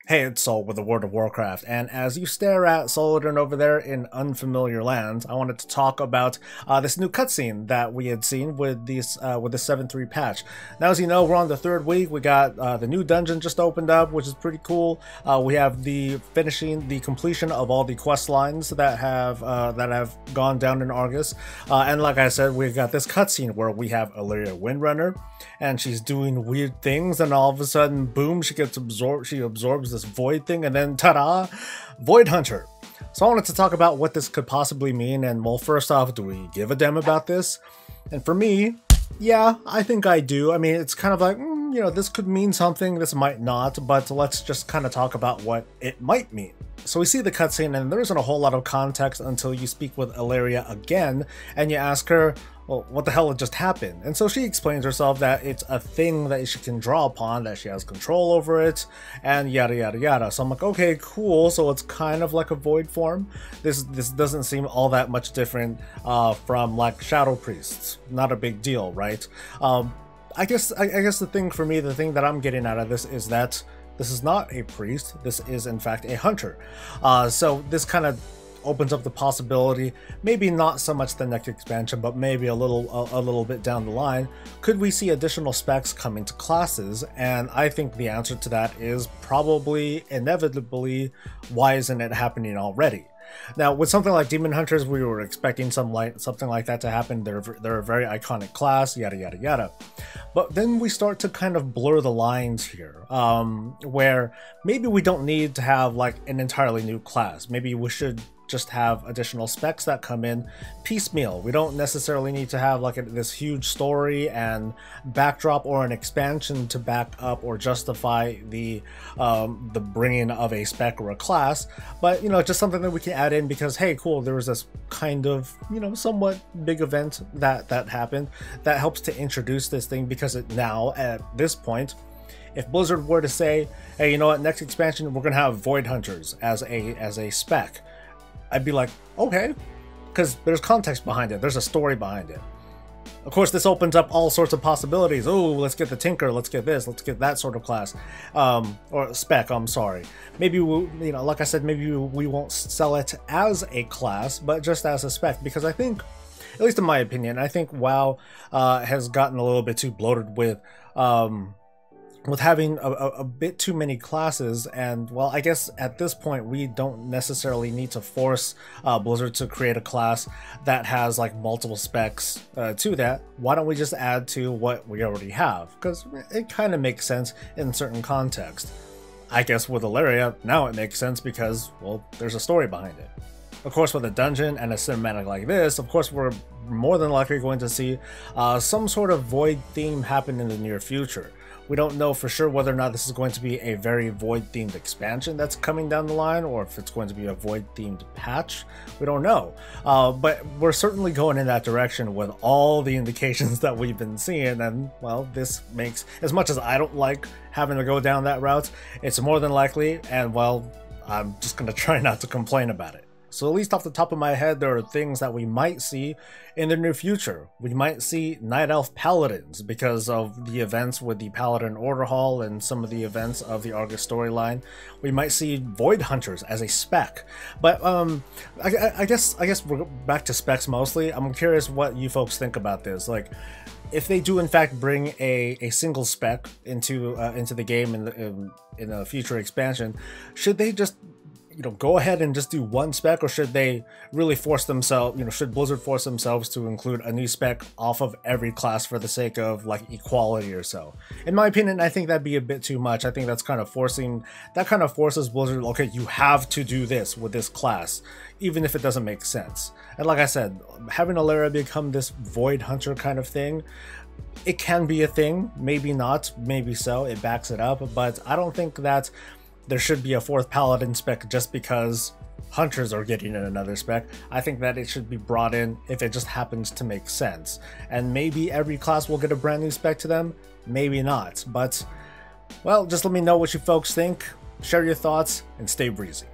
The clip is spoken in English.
Hey, it's Soul with the World of Warcraft, and as you stare at Soul'din over there in unfamiliar lands, I wanted to talk about this new cutscene that we had seen with the 7.3 patch. Now, as you know, we're on the third week. We got the new dungeon just opened up, which is pretty cool. We have the completion of all the quest lines that have gone down in Argus, and like I said, we got this cutscene where we have Alleria Windrunner, and she's doing weird things, and all of a sudden, boom, she absorbs this void thing, and then ta-da, Void Hunter. So I wanted to talk about what this could possibly mean, and well, first off, do we give a damn about this? And for me, yeah, I think I do. I mean, it's kind of like, you know, this could mean something, this might not, but let's just kind of talk about what it might mean. So we see the cutscene, and there isn't a whole lot of context until you speak with Alleria again, and you ask her, well, what the hell had just happened? And so she explains herself that it's a thing that she can draw upon, that she has control over it, and yada yada yada. So I'm like, okay, cool, so it's kind of like a void form. This doesn't seem all that much different from like Shadow Priests. Not a big deal, right? I guess the thing for me, the thing that I'm getting out of this is that this is not a priest, this is in fact a hunter. So this kind of opens up the possibility, maybe not so much the next expansion, but maybe a little bit down the line, could we see additional specs come into classes? And I think the answer to that is probably, inevitably, why isn't it happening already? Now, with something like Demon Hunters, we were expecting something like that to happen. They're a very iconic class, yada yada yada. But then we start to kind of blur the lines here, where maybe we don't need to have like an entirely new class. Maybe we should just have additional specs that come in piecemeal. We don't necessarily need to have like this huge story and backdrop or an expansion to back up or justify the bringing of a spec or a class, but you know, just something that we can add in because hey, cool, there was this kind of, you know, somewhat big event that happened that helps to introduce this thing, because it now at this point, if Blizzard were to say, hey, you know what, next expansion we're gonna have Void Hunters as a spec, I'd be like, okay, because there's context behind it, there's a story behind it. Of course, this opens up all sorts of possibilities. Oh, let's get the Tinker, let's get this, let's get that sort of class, or spec, I'm sorry. Maybe, you know, like I said, maybe we won't sell it as a class, but just as a spec, because I think, at least in my opinion, I think WoW has gotten a little bit too bloated with having a bit too many classes, and well, I guess at this point we don't necessarily need to force Blizzard to create a class that has like multiple specs to that. Why don't we just add to what we already have? Because it kind of makes sense in certain context. I guess with Alleria, now it makes sense because, well, there's a story behind it. Of course, with a dungeon and a cinematic like this, of course, we're more than likely going to see some sort of void theme happen in the near future. We don't know for sure whether or not this is going to be a very void-themed expansion that's coming down the line, or if it's going to be a void-themed patch. We don't know. But we're certainly going in that direction with all the indications that we've been seeing, and, well, this makes, as much as I don't like having to go down that route, it's more than likely, and, well, I'm just going to try not to complain about it. So at least off the top of my head, there are things that we might see in the near future. We might see Night Elf Paladins because of the events with the Paladin Order Hall and some of the events of the Argus storyline. We might see Void Hunters as a spec. But I guess we're back to specs mostly. I'm curious what you folks think about this. Like, if they do in fact bring a single spec into the game in a future expansion, should they just, you know, go ahead and just do one spec, or should they really force themselves, you know, should Blizzard force themselves to include a new spec off of every class for the sake of like equality or so? In my opinion, I think that'd be a bit too much. I think that's kind of forces Blizzard, okay, you have to do this with this class, even if it doesn't make sense. And like I said, having Alleria become this Void Hunter kind of thing, it can be a thing, maybe not, maybe so, it backs it up, but I don't think that there should be a fourth Paladin spec just because Hunters are getting in another spec. I think that it should be brought in if it just happens to make sense. And maybe every class will get a brand new spec to them, maybe not. But, well, just let me know what you folks think, share your thoughts, and stay breezy.